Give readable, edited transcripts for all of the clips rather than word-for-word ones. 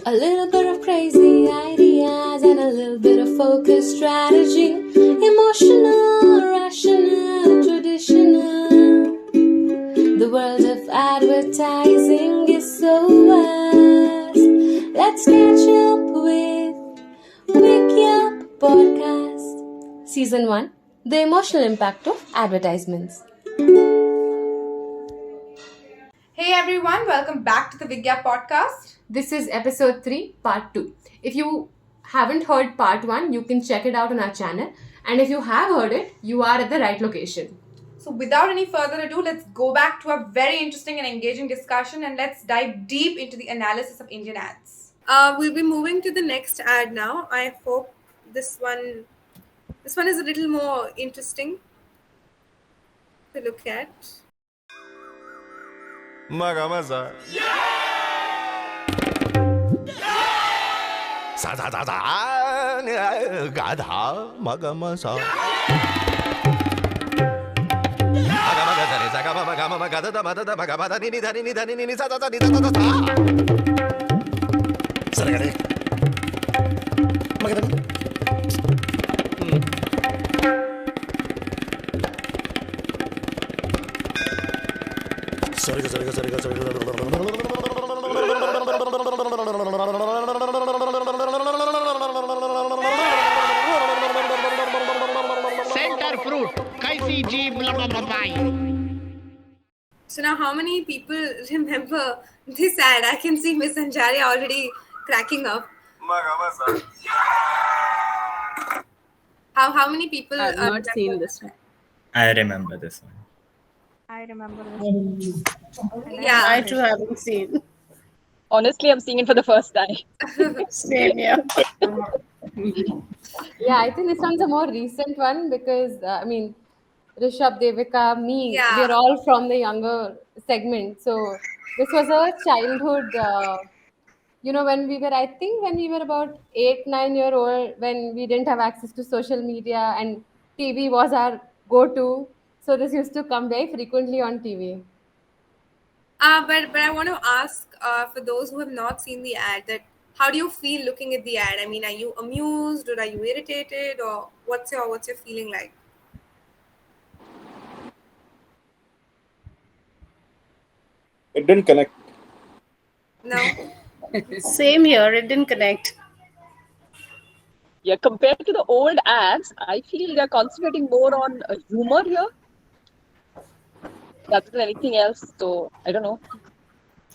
A little bit of crazy ideas and a little bit of focused strategy. Emotional, rational, traditional. The world of advertising is so vast. Let's catch up with Vigyap Podcast. Season 1, The Emotional Impact of Advertisements. Hey everyone, welcome back to the Vigyap Podcast. This is episode 3, part 2. If you haven't heard part 1, you can check it out on our channel. And if you have heard it, you are at the right location. So without any further ado, let's go back to a very interesting and engaging discussion and let's dive deep into the analysis of Indian ads. We'll be moving to the next ad now. I hope this one is a little more interesting to look at. Magamasa. Sa sa sa sa. Gadha. Magamasa. Saragare. Magadam. Sorry. Center fruit, kaisi jeeb So now how many people remember this ad? I can see Miss Anjaria already cracking up. How many people I've not seen this one. I remember this one. I remember this. Yeah. I too haven't seen. Honestly, I'm seeing it for the first time. Same here. Yeah, I think this one's a more recent one because, Rishabh, Devika, me, Yeah. we're all from the younger segment. So this was a childhood, when we were about 8, 9 year old, when we didn't have access to social media and TV was our go-to. So this used to come very frequently on TV. But I want to ask for those who have not seen the ad, that how do you feel looking at the ad? I mean, are you amused or are you irritated, or what's your feeling like? It didn't connect. No. Same here. It didn't connect. Yeah, compared to the old ads, I feel they're concentrating more on humor here rather than anything else. So I don't know.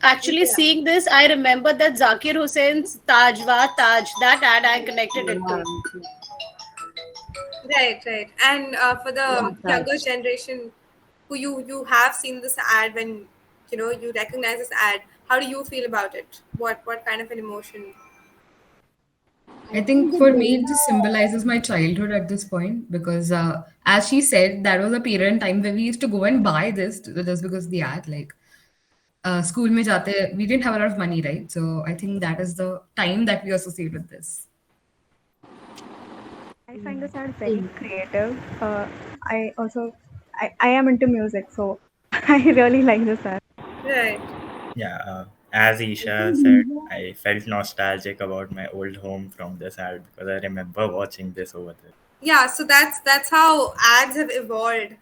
Actually, seeing this, I remember that Zakir Hussein's Taj Wa Taj. That ad I connected it to. Right. And for the younger generation, who you have seen this ad, when you recognize this ad, how do you feel about it? What kind of an emotion? I think for me, it just symbolizes my childhood at this point because, as she said, that was a period in time where we used to go and buy this just because of the ad. Like, school mein jate, we didn't have a lot of money, right? So I think that is the time that we associate with this. I find this ad very creative. I am into music, so I really like this ad. Right. Yeah, as Isha said, I felt nostalgic about my old home from this ad because I remember watching this over there. Yeah, so that's how ads have evolved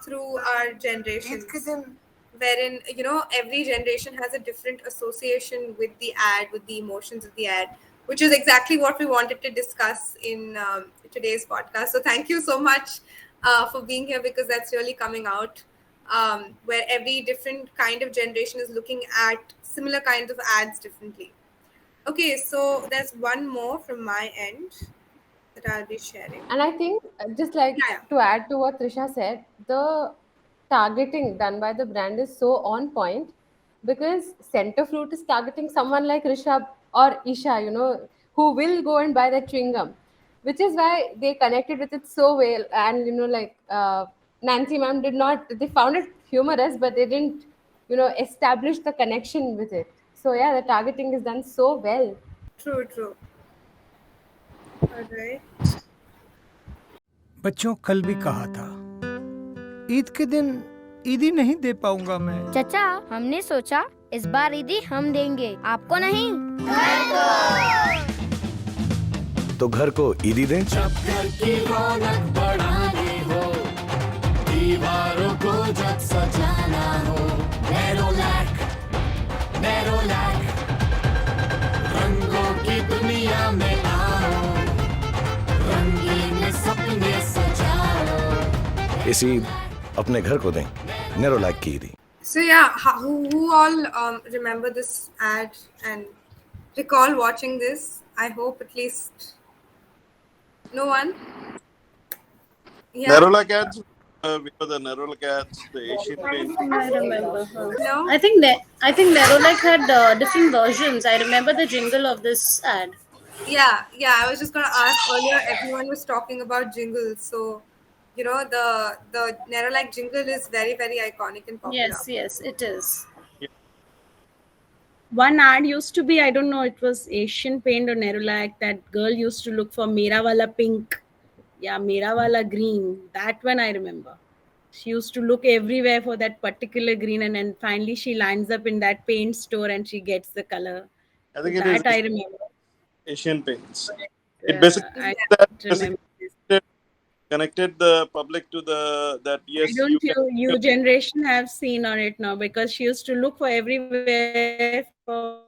through our generations, wherein every generation has a different association with the ad, with the emotions of the ad, which is exactly what we wanted to discuss in today's podcast. So thank you so much for being here, because that's really coming out, where every different kind of generation is looking at similar kinds of ads differently. Okay, so there's one more from my end that I'll be sharing. And I think, just like to add to what Trisha said, the targeting done by the brand is so on point, because Center Fruit is targeting someone like Rishabh or Isha, who will go and buy that chewing gum, which is why they connected with it so well. And, Nancy ma'am they found it humorous, but they didn't, establish the connection with it. So yeah, the targeting is done so well. True. All right. बच्चों, कल भी कहा था, ईद के दिन ईदी नहीं दे पाऊंगा मैं। चचा, हमने सोचा इस बार ईदी हम देंगे, आपको नहीं। तो घर को ईदी दें। जब घर की रौनक बढ़ानी हो, दीवारों को जब सजाना हो, नेरोलैक, रंगों की दुनिया में आओ, रंगीन सपने सजाओ। इस ईद अपने घर को दें नेरोलैक की ईदी। So yeah, who all remember this ad and recall watching this? I hope at least no one. Yeah. Nerolac ads. We know the Nerolac ads, the Asian Paint. I remember. No? I think Nerolac had different versions. I remember the jingle of this ad. Yeah. I was just gonna ask earlier. Everyone was talking about jingles, so you know the Nerolac jingle is very, very iconic and popular. Yes, it is. One ad used to be, I don't know, it was Asian Paint or Nerolac. That girl used to look for Mera Wala Pink. Yeah, Mera Wala Green. That one I remember. She used to look everywhere for that particular green, and then finally she lines up in that paint store and she gets the color. I think that I remember. Asian Paints. It basically connected the public to that. Yes, I don't you generation have seen on it now, because she used to look for everywhere for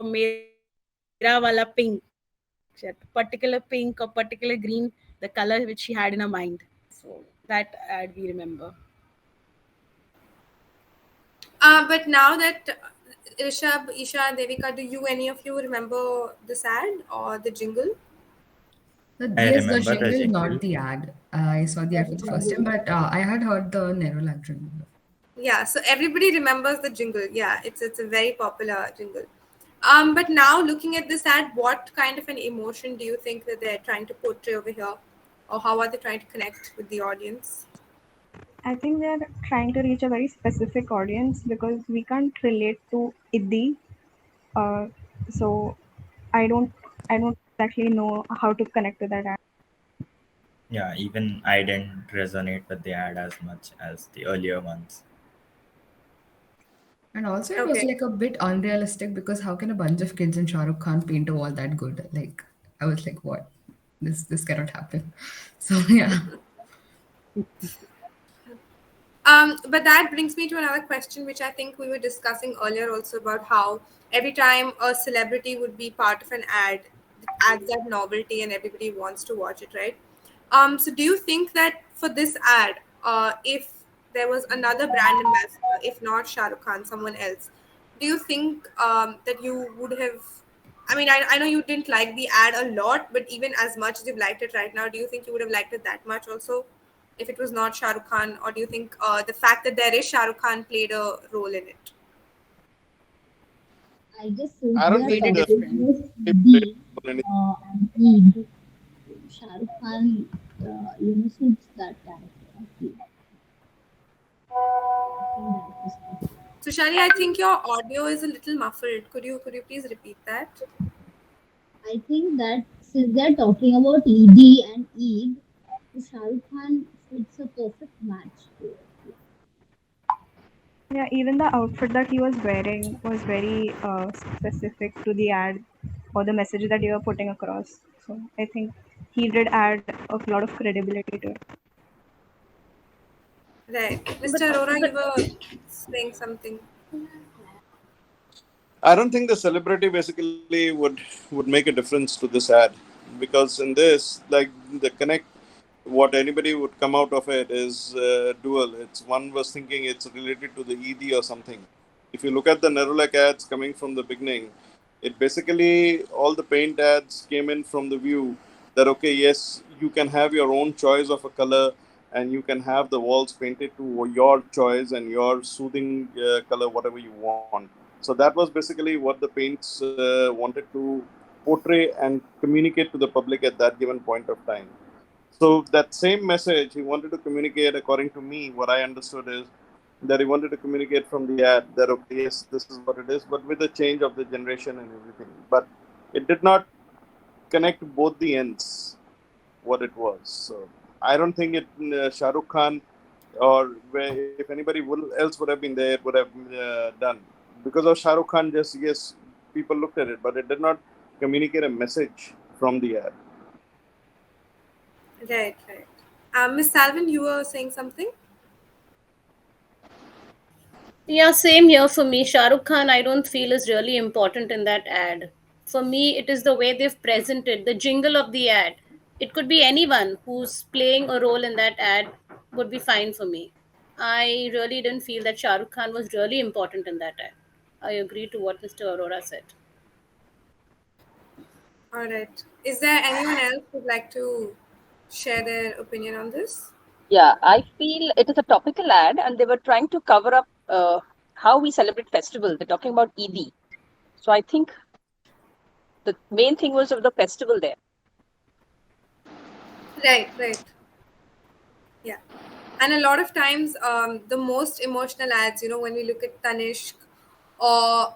Mera Wala Pink, particular pink or particular green, the color which she had in her mind. So that ad we remember. But now that Rishabh, Isha, Devika, do any of you remember this ad or the jingle? Yes, the jingle, not the ad. I saw the ad for the first time, but I had heard the Nerolac jingle. Yeah, so everybody remembers the jingle. Yeah, it's a very popular jingle. But now looking at this ad, what kind of an emotion do you think that they're trying to portray over here, or how are they trying to connect with the audience? I think they're trying to reach a very specific audience, because we can't relate to Iddi. So I don't exactly know how to connect to that ad. Yeah, even I didn't resonate with the ad as much as the earlier ones. And also it was like a bit unrealistic, because how can a bunch of kids in Shah Rukh Khan paint a wall that good? Like, I was like, what? This cannot happen. So yeah. But that brings me to another question, which I think we were discussing earlier also, about how every time a celebrity would be part of an ad, it adds that novelty and everybody wants to watch it, right? So do you think that for this ad, if there was another brand ambassador, if not Shah Rukh Khan, someone else, do you think that you would have, I mean, I know you didn't like the ad a lot, but even as much as you've liked it right now, do you think you would have liked it that much also if it was not Shah Rukh Khan? Or do you think the fact that there is Shah Rukh Khan played a role in it? I guess I don't think and Shah Rukh Khan, suits that character. I feel. So Shani, I think your audio is a little muffled. Could you please repeat that? I think that since they're talking about Eid and Eid, Shah Rukh Khan fits a perfect match to it. Yeah, even the outfit that he was wearing was very specific to the ad or the message that you were putting across. So I think he did add a lot of credibility to it. Right. Mr. Arora, you were saying something. I don't think the celebrity basically would make a difference to this ad, because in this, like, the connect, what anybody would come out of it is dual. It's one was thinking it's related to the ED or something. If you look at the Nerolac ads coming from the beginning, it basically, all the paint ads came in from the view that, okay, yes, you can have your own choice of a color and you can have the walls painted to your choice and your soothing color, whatever you want. So that was basically what the paints wanted to portray and communicate to the public at that given point of time. So that same message he wanted to communicate, according to me, what I understood is that he wanted to communicate from the ad that, okay, yes, this is what it is, but with the change of the generation and everything. But it did not connect both the ends, what it was. So I don't think Shah Rukh Khan or where if anybody else would have been there, would have done. Because of Shah Rukh Khan, just yes, people looked at it, but it did not communicate a message from the ad. Right, right. Miss Salvin, you were saying something? Yeah, same here for me. Shah Rukh Khan, I don't feel is really important in that ad. For me, it is the way they've presented the jingle of the ad. It could be anyone who's playing a role in that ad would be fine for me. I really didn't feel that Shah Rukh Khan was really important in that ad. I agree to what Mr. Arora said. All right. Is there anyone else who'd like to share their opinion on this? Yeah, I feel it is a topical ad, and they were trying to cover up how we celebrate festivals. They're talking about Eid. So I think the main thing was of the festival there. Right, right. Yeah. And a lot of times, the most emotional ads, when we look at Tanishq or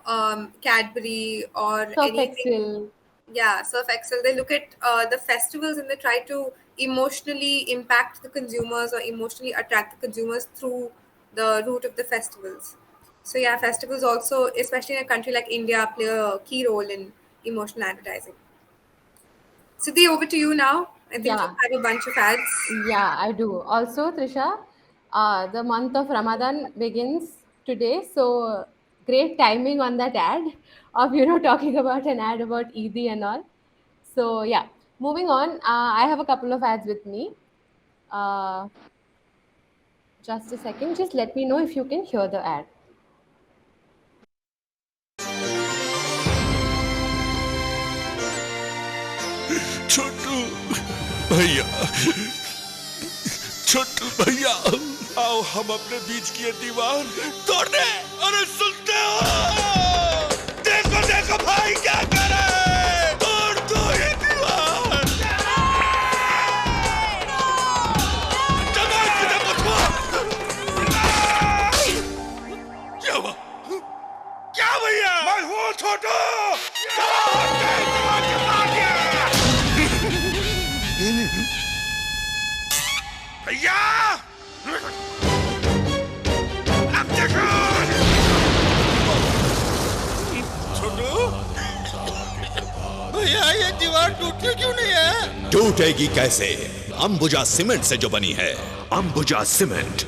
Cadbury or Surf anything, Excel. yeah, Surf Excel, they look at the festivals and they try to emotionally impact the consumers or emotionally attract the consumers through the route of the festivals. So, yeah, festivals also, especially in a country like India, play a key role in emotional advertising. Siddhi, over to you now. I think you Yeah, have a bunch of ads. yeah, I do. Also, Trisha, the month of Ramadan begins today, so great timing on that ad of talking about an ad about Eid and all. So yeah, moving on. I have a couple of ads with me. Uh, just a second. Just let me know if you can hear the ad. छोटू भैया, छोटू भैया, आओ हम अपने बीच की ये दीवार तोड़ दे। अरे सुनते हो? देखो देखो भाई क्या करे, तोड़ दो ये दीवार। जमाल तुझे मुझको क्या हुआ? क्या भैया? मैं हूँ छोटू। भैया अब देखो छोटू भैया ये दीवार टूटती क्यों नहीं है? टूटेगी कैसे? अंबुजा सीमेंट से जो बनी है। अंबुजा सीमेंट।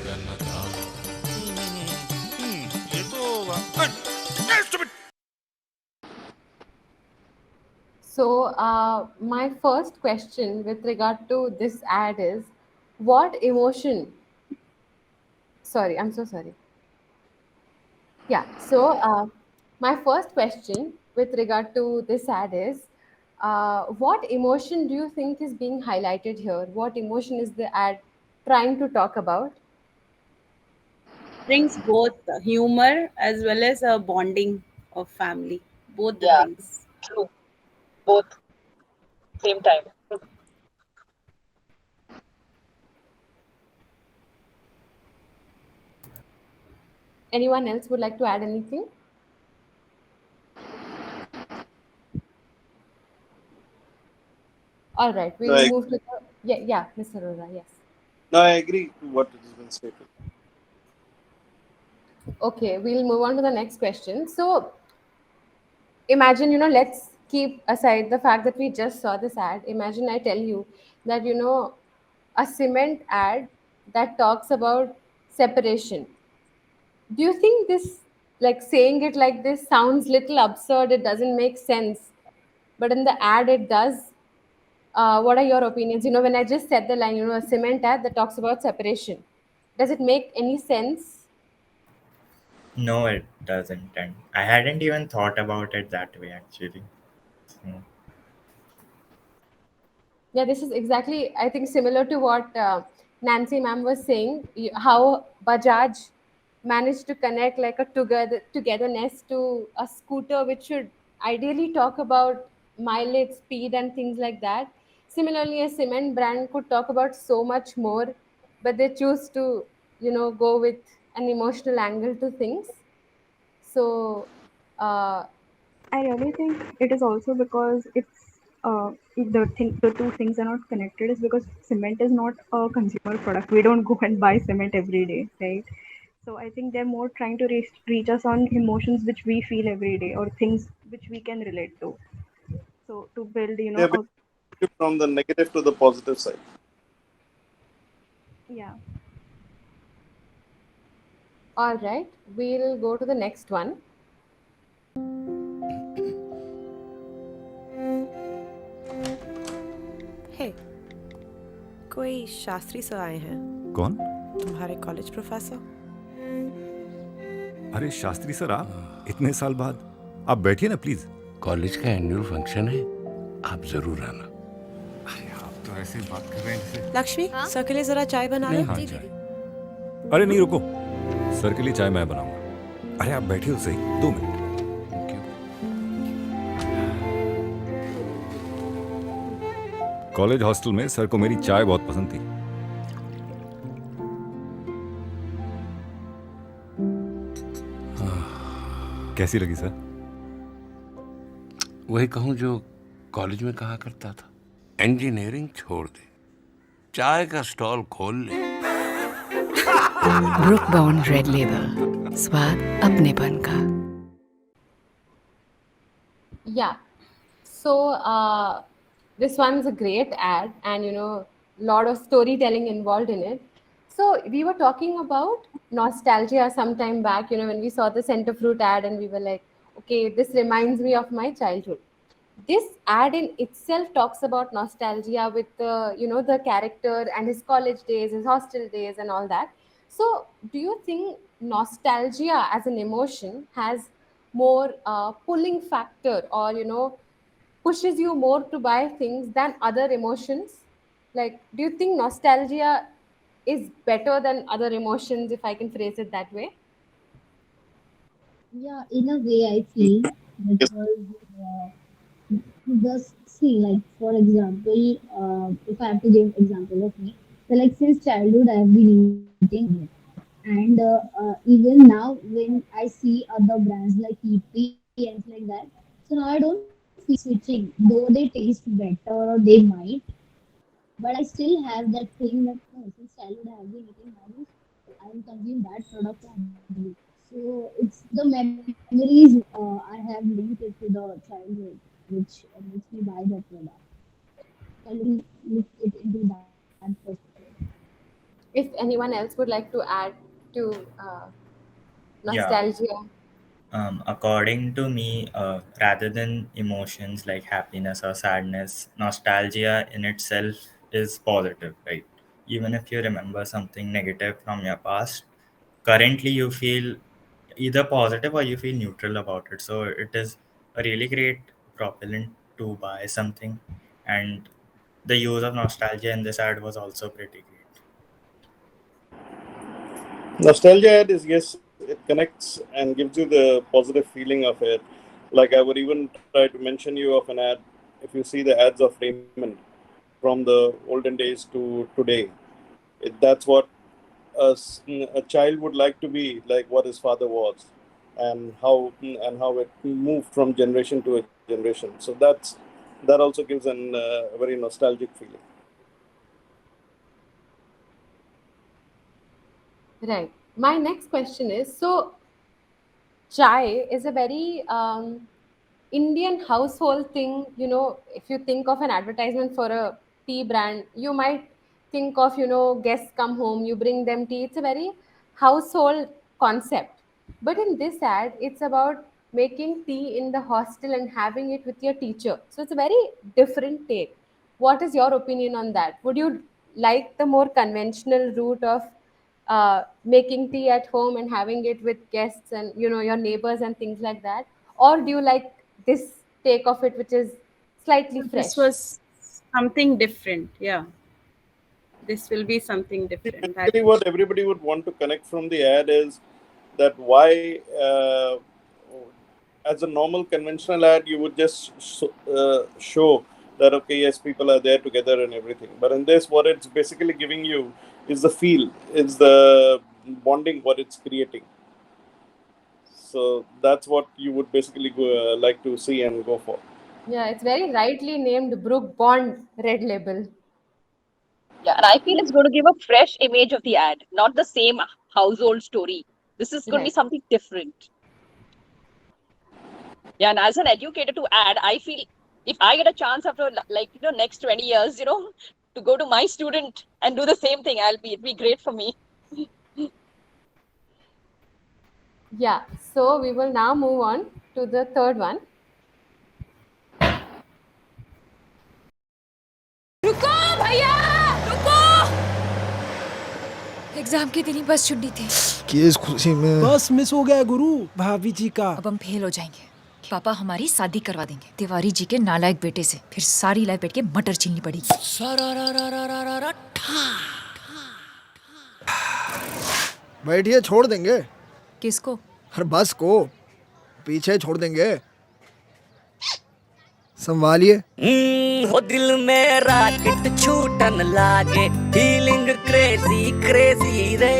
ये तो So, my first question with regard to this ad is, what emotion? Sorry, I'm so sorry. Yeah. So, my first question with regard to this ad is, what emotion do you think is being highlighted here? What emotion is the ad trying to talk about? Brings both humor as well as a bonding of family. Both the Yeah, things. true. Both same time. Anyone else would like to add anything? All right, No, we'll move to the yeah, Mr. Rora, yes. no, I agree to what has been stated. Okay, we'll move on to the next question. So, imagine, let's keep aside the fact that we just saw this ad. Imagine I tell you that, a cement ad that talks about separation. Do you think this, like saying it like this, sounds little absurd? It doesn't make sense, but in the ad, it does. What are your opinions? When I just said the line, a cement ad that talks about separation, does it make any sense? No, it doesn't. And I hadn't even thought about it that way actually. So, Yeah, this is exactly, I think, similar to what Nancy ma'am was saying, how Bajaj managed to connect like a togetherness to a scooter, which should ideally talk about mileage, speed, and things like that. Similarly, a cement brand could talk about so much more, but they choose to, go with an emotional angle to things. So, uh, I really think it is also because it's the two things are not connected is because cement is not a consumer product. We don't go and buy cement every day, right? So I think they're more trying to reach us on emotions which we feel every day or things which we can relate to. So to build, They're basically from the negative to the positive side. yeah. All right, we'll go to the next one. हे कोई Shastri sir आए हैं। कौन? तुम्हारे college professor. अरे Shastri sir, आप इतने साल बाद, आप बैठिए ना प्लीज। कॉलेज का एनुअल फंक्शन है, आप जरूर आना। आप तो ऐसे बात कर रहे हैं जैसे। लक्ष्मी, सर के लिए जरा चाय बना लो। हाँ, चाय। अरे नहीं, रुको, सर के लिए चाय मैं बनाऊंगा। अरे आप बैठिए तो सही, 2 मिनट। कॉलेज हॉस्टल में सर को मेरी चाय बहुत पसंद थी। कैसी लगी सर? वही कहूं जो कॉलेज में कहा करता था, इंजीनियरिंग छोड़ दे, चाय का स्टॉल खोल ले। ब्रुक बॉन्ड रेड लेबल, स्वाद अपनेपन का। Yeah. So this one's a great ad, and lot of storytelling involved in it. So we were talking about nostalgia some time back, when we saw the center fruit ad and we were like, okay, this reminds me of my childhood. This ad in itself talks about nostalgia with the character and his college days, his hostel days and all that. So do you think nostalgia as an emotion has more pulling factor, or pushes you more to buy things than other emotions? Like, do you think nostalgia is better than other emotions, if I can phrase it that way? Yeah, in a way, I feel because just see, like for example, if I have to give example of me, so like since childhood I have been eating it, and even now when I see other brands like EP and things like that, so now I don't feel switching, though they taste better or they might, but I still have that feeling that no, since childhood I have been eating now, I will consume that product only. So it's the memories I have linked it to the childhood, which makes me buy that product. I look it into that perspective. If anyone else would like to add to nostalgia. According to me, rather than emotions like happiness or sadness, nostalgia in itself is positive, right? Even if you remember something negative from your past, currently you feel either positive or you feel neutral about it. So it is a really great propellant to buy something, and the use of nostalgia in this ad was also pretty great. Nostalgia ad is, yes, it connects and gives you the positive feeling of it. Like I would even try to mention you of an ad. If you see the ads of Raymond from the olden days to today, that's what a child would like to be, like what his father was, and how it moved from generation to a generation. So that also gives an very nostalgic feeling. Right. My next question is, so chai is a very Indian household thing. If you think of an advertisement for a tea brand, you might think of, guests come home, you bring them tea. It's a very household concept. But in this ad, it's about making tea in the hostel and having it with your teacher. So it's a very different take. What is your opinion on that? Would you like the more conventional route of making tea at home and having it with guests and your neighbors and things like that, or do you like this take of it, which is slightly fresh? This was something different. Yeah, this will be something different. Basically, what everybody would want to connect from the ad is that why, as a normal conventional ad, you would just show that, okay, yes, people are there together and everything. But in this, what it's basically giving you is the feel, is the bonding, what it's creating. So that's what you would basically like to see and go for. Yeah, it's very rightly named Brook Bond Red Label. Yeah, and I feel it's going to give a fresh image of the ad, not the same household story. This is going to be Right. something different. Yeah, and as an educator to add, I feel if I get a chance after next 20 years, to go to my student and do the same thing, it'd be great for me. Yeah, so we will now move on to the third one. रुको भैया, रुको। Exam के दिन ही बस छुट्टी थी। किस खुशी में बस मिस हो गया गुरु, भाभी जी का। अब हम फेल हो जाएंगे। पापा हमारी शादी करवा देंगे तिवारी जी के नालायक बेटे से, फिर सारी लाइफ बैठ के मटर छीलनी पड़ेगी। बैठिए, छोड़ देंगे। किसको? हर बस को पीछे छोड़ देंगे, संभालिए। हो दिल में राकेट छूटन लागे, फीलिंग क्रेजी क्रेजी रे।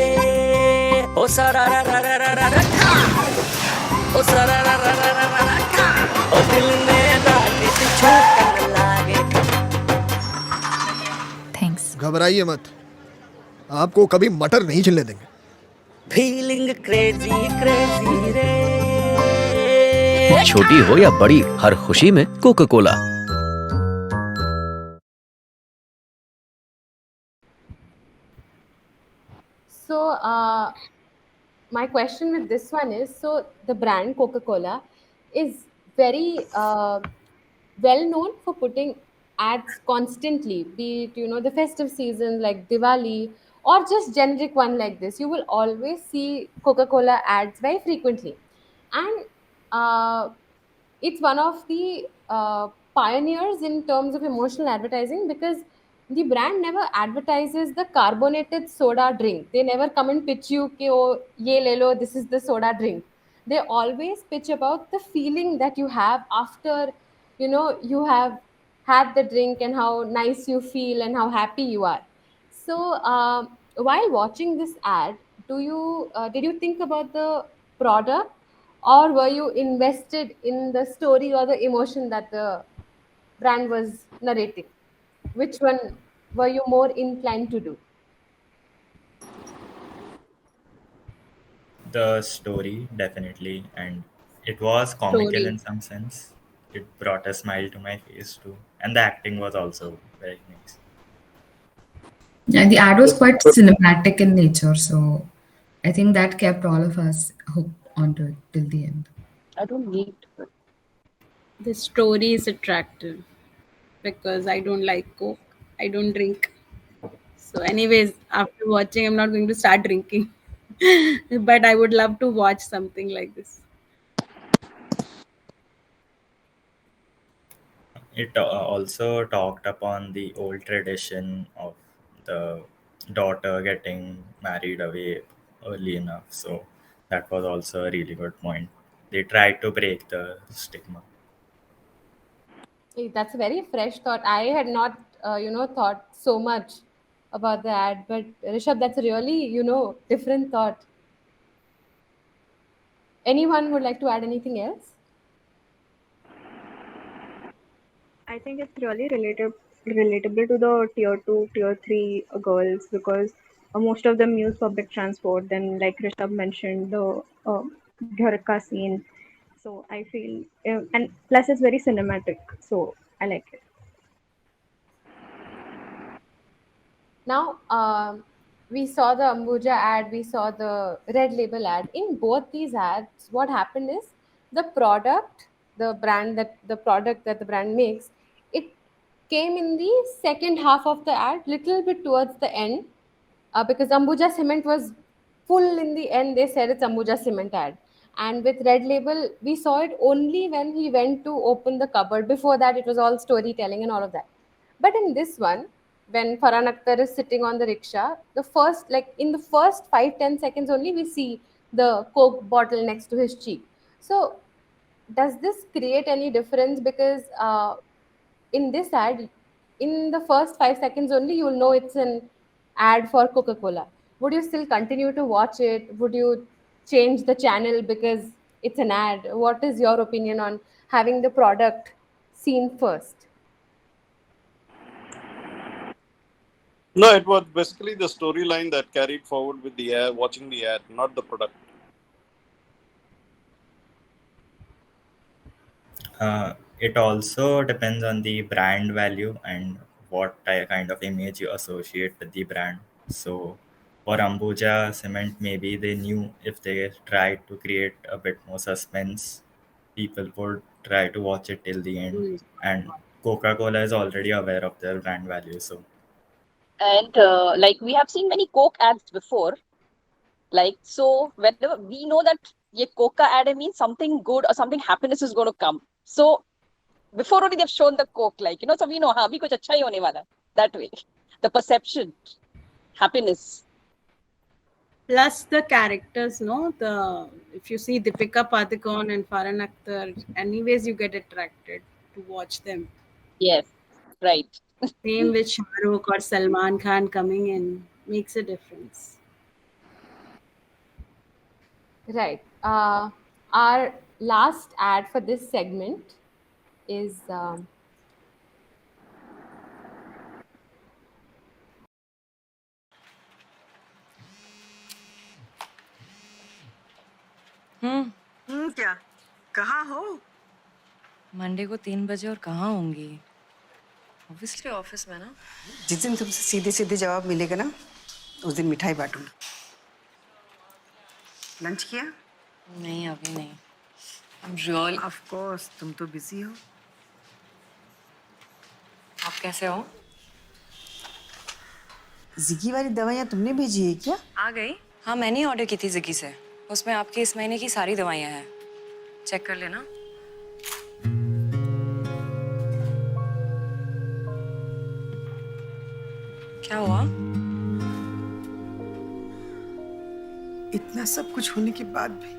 ओ सारा रा रा रा रा रा रा था, ओ सारा रा रा रा रा रा था, ओ दिल में राकेट छूटन लागे। थैंक्स। घबराइए मत, आपको कभी मटर नहीं छिलने देंगे। फीलिंग क्रेजी क्रेजी रे। छोटी हो या बड़ी, हर खुशी में Coca Cola. So, my question with this one is, so the brand Coca-Cola is very well known for putting ads constantly, be it the festive season like Diwali or just generic one like this. You will always see Coca-Cola ads very frequently, and it's one of the pioneers in terms of emotional advertising, because the brand never advertises the carbonated soda drink. They never come and pitch you कि oh ये ले लो, this is the soda drink. They always pitch about the feeling that you have after you have had the drink, and how nice you feel and how happy you are. So while watching this ad, did you think about the product, or were you invested in the story or the emotion that the brand was narrating? Which one were you more inclined to do? The story, definitely, and it was comical in Story. some sense. It brought a smile to my face too, and the acting was also very nice. And the ad was quite cinematic in nature, so I think that kept all of us hooked onto it till the end. I don't need. The story is attractive because I don't like Coke. I don't drink. So, anyways, after watching, I'm not going to start drinking. But I would love to watch something like this. It also talked upon the old tradition of the daughter getting married away early enough. So that was also a really good point. They tried to break the stigma. Hey, that's a very fresh thought. I had not, thought so much about the ad, but Rishabh, that's a really, different thought. Anyone would like to add anything else? I think it's really relatable to the tier 2, tier 3 girls, because most of them use public transport. Then, like Rishabh mentioned, the ghar ka scene. So I feel, and plus it's very cinematic. So I like it. Now, we saw the Ambuja ad, we saw the Red Label ad. In both these ads, what happened is the product, the product that the brand makes, it came in the second half of the ad, little bit towards the end, because Ambuja Cement was full in the end. They said it's Ambuja Cement ad. And with Red Label, we saw it only when he went to open the cupboard. Before that, it was all storytelling and all of that. But in this one, when Farhan Akhtar is sitting on the rickshaw, in the first 5-10 seconds only, we see the Coke bottle next to his cheek. So, does this create any difference? Because in this ad, in the first 5 seconds only, you will know it's an ad for Coca-Cola. Would you still continue to watch it? Would you change the channel because it's an ad? What is your opinion on having the product seen first? No, it was basically the storyline that carried forward with the ad, watching the ad, not the product. It also depends on the brand value and what kind of image you associate with the brand. So for Ambuja Cement, maybe they knew if they tried to create a bit more suspense, people would try to watch it till the end. And Coca-Cola is already aware of their brand value, so And like we have seen many Coke ads before. Like, so whenever we know that ye Coca ad means something good or something happiness is going to come. So before only they've shown the Coke, like, so we know, हाँ भी कुछ अच्छा ही होने वाला है. That way. The perception, happiness. Plus the characters, no? If you see Deepika Padukone and Farhan Akhtar, anyways you get attracted to watch them. Yes, right. Same with Shah Rukh or Salman Khan coming in makes a difference. Right. Our last ad for this segment is क्या कहाँ हो? Monday को 3 बजे और कहाँ होंगी? Obviously office में ना। जिस दिन तुमसे सीधे सीधे जवाब मिलेगा ना, उस दिन मिठाई बांटूंगा। लंच किया? नहीं अभी नहीं। I'm really... Of course, तुम तो बिजी हो। आप कैसे हो? जिगी वाली दवाइयाँ तुमने भेजी है क्या? आ गई? हाँ मैंने ही ऑर्डर की थी जिगी से। उसमें आपकी इस महीने की सारी दवाइयाँ हैं। चेक कर लेना। क्या हुआ? इतना सब कुछ होने के बाद भी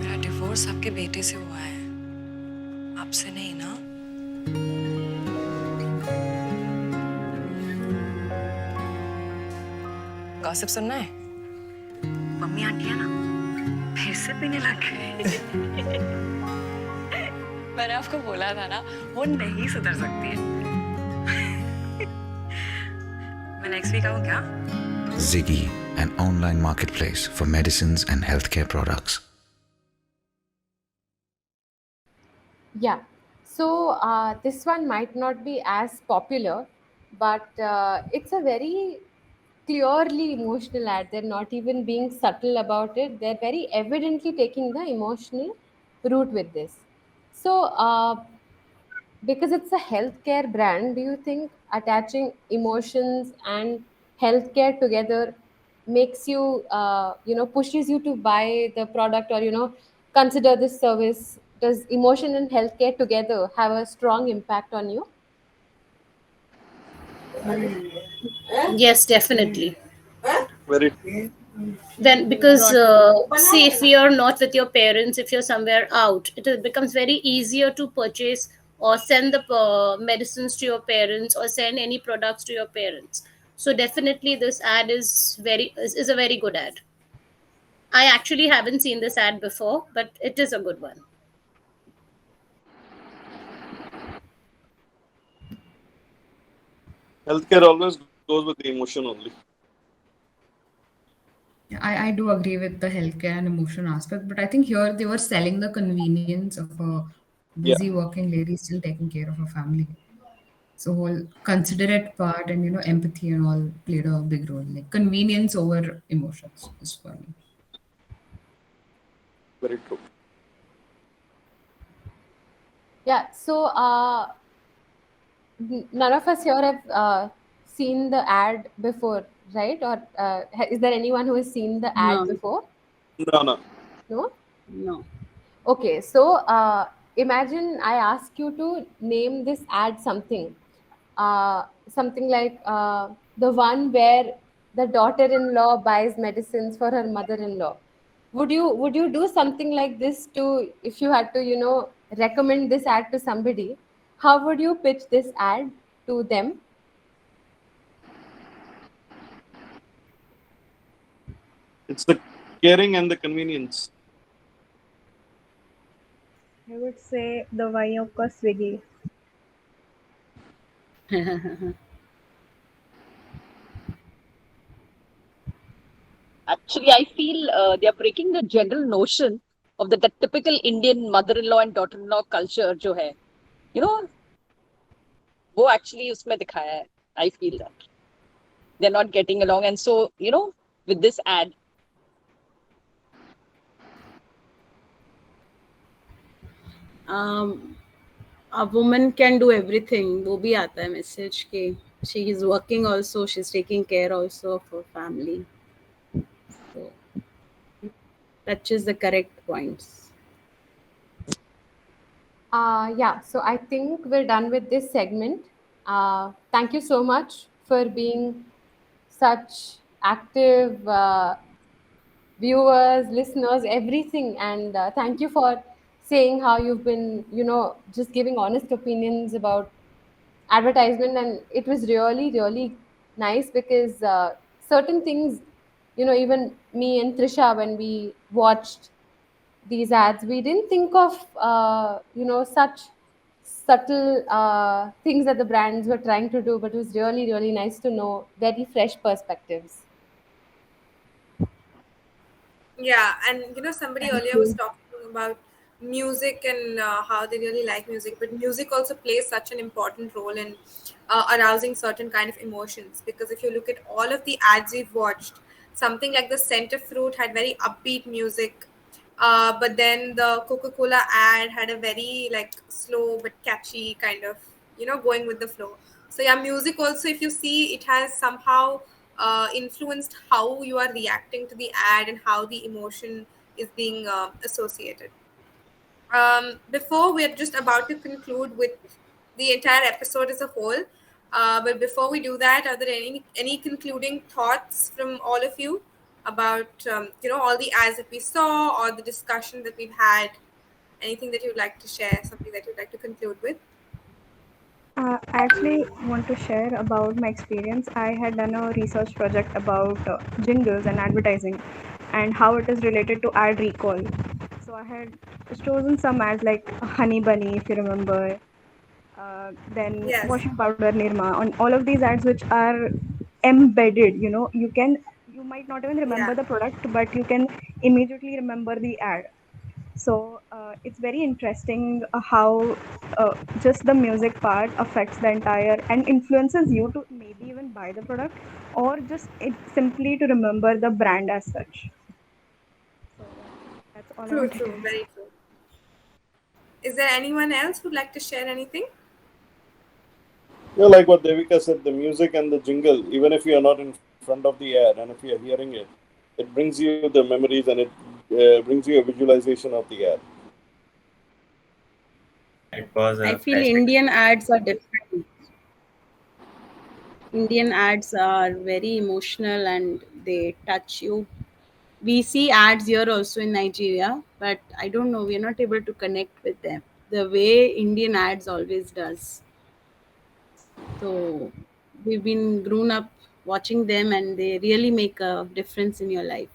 मेरा डिवोर्स आपके बेटे से हुआ है, आपसे नहीं ना? गॉसिप सुनना है? मम्मी आंटी है ना, फिर से पीने लग गए। मैंने आपको बोला था ना, वो नहीं सुधर सकती है। मैं नेक्स्ट वीक आऊँ क्या? Ziggy, an online marketplace for medicines and healthcare products. Yeah. So this one might not be as popular, but it's a very clearly emotional ad. They're not even being subtle about it. They're very evidently taking the emotional route with this. So because it's a healthcare brand, do you think attaching emotions and healthcare together makes you, pushes you to buy the product or, consider this service? Does emotion and healthcare together have a strong impact on you? Yes, definitely. Very. Then because see, if you're not with your parents, if you're somewhere out, it becomes very easier to purchase or send the medicines to your parents or send any products to your parents. So definitely this ad is a very good ad. I actually haven't seen this ad before, but it is a good one. Healthcare always goes with the emotion only. I do agree with the healthcare and emotion aspect, but I think here they were selling the convenience of a Yeah. busy working lady still taking care of her family. So whole considerate part and empathy and all played a big role. Like convenience over emotions is for me. Very true. Yeah. So none of us here have seen the ad before, right? Or is there anyone who has seen the ad No. before? No. No? No. Okay, so imagine I ask you to name this ad something. Something like the one where the daughter-in-law buys medicines for her mother-in-law. Would you do something like this to, if you had to, recommend this ad to somebody? How would you pitch this ad to them? It's the Caring and the convenience. I would say दवाइयों का Swiggy. Actually, I feel they are breaking the general notion of the typical Indian mother-in-law and daughter-in-law culture जो है, you know, वो actually उसमें दिखाया है. I feel that they're not getting along, and so with this ad, A woman can do everything. वो भी आता है message कि she is working also, she's taking care also of her family. So touches the correct points. Yeah, so I think we're done with this segment. Thank you so much for being such active viewers, listeners, everything. And thank you for saying how you've been, just giving honest opinions about advertisement. And it was really, really nice because certain things, even me and Trisha, when we watched these ads, we didn't think of such subtle things that the brands were trying to do, but it was really, really nice to know very fresh perspectives. Yeah, and somebody Thank earlier was you. talking about music and how they really like music, but music also plays such an important role in arousing certain kind of emotions. Because if you look at all of the ads we've watched, something like the center fruit had very upbeat music, but then the Coca-Cola ad had a very like slow but catchy kind of going with the flow. So yeah, music also, if you see, it has somehow influenced how you are reacting to the ad and how the emotion is being associated. Before we're just about to conclude with the entire episode as a whole, but before we do that, are there any concluding thoughts from all of you about all the ads that we saw or the discussion that we've had? Anything that you'd like to share? Something that you'd like to conclude with? I actually want to share about my experience. I had done a research project about jingles and advertising and how it is related to ad recall. So I had chosen some ads like Honey Bunny, if you remember, then Yes. washing powder Nirma, on all of these ads which are embedded. You might not even remember the product, but you can immediately remember the ad. So it's very interesting how just the music part affects the entire and influences you to maybe even buy the product or just it simply to remember the brand as such. So yeah, that's all I True, wanted to true, add. very true. Is there anyone else who'd like to share anything? Like what Devika said, the music and the jingle, even if you are not in front of the ad and if you are hearing it, it brings you the memories and it brings you a visualization of the ad. It was I a feel pleasure. Indian ads are different. Indian ads are very emotional and they touch you. We see ads here also in Nigeria, but I don't know, we're not able to connect with them the way Indian ads always does. So we've been grown up watching them and they really make a difference in your life.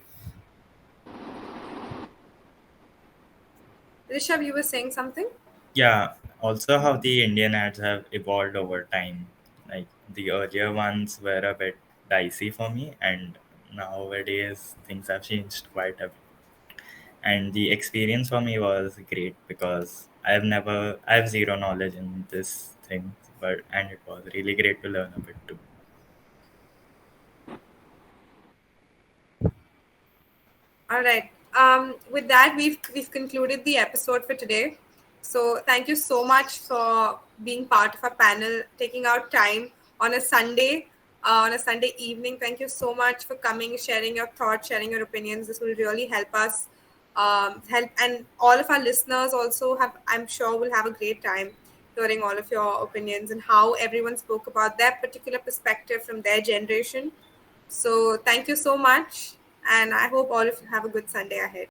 Rishabh, you were saying something? Yeah, also how the Indian ads have evolved over time. Like the earlier ones were a bit dicey for me, and nowadays things have changed quite a bit. And the experience for me was great because I have zero knowledge in this thing, and it was really great to learn a bit too. All right. With that, we've concluded the episode for today. So thank you so much for being part of our panel, taking out time on a Sunday, on a Sunday evening. Thank you so much for coming, sharing your thoughts, sharing your opinions. This will really help us, help, and all of our listeners also have. I'm sure will have a great time hearing all of your opinions and how everyone spoke about their particular perspective from their generation. So thank you so much. And I hope all of you have a good Sunday ahead.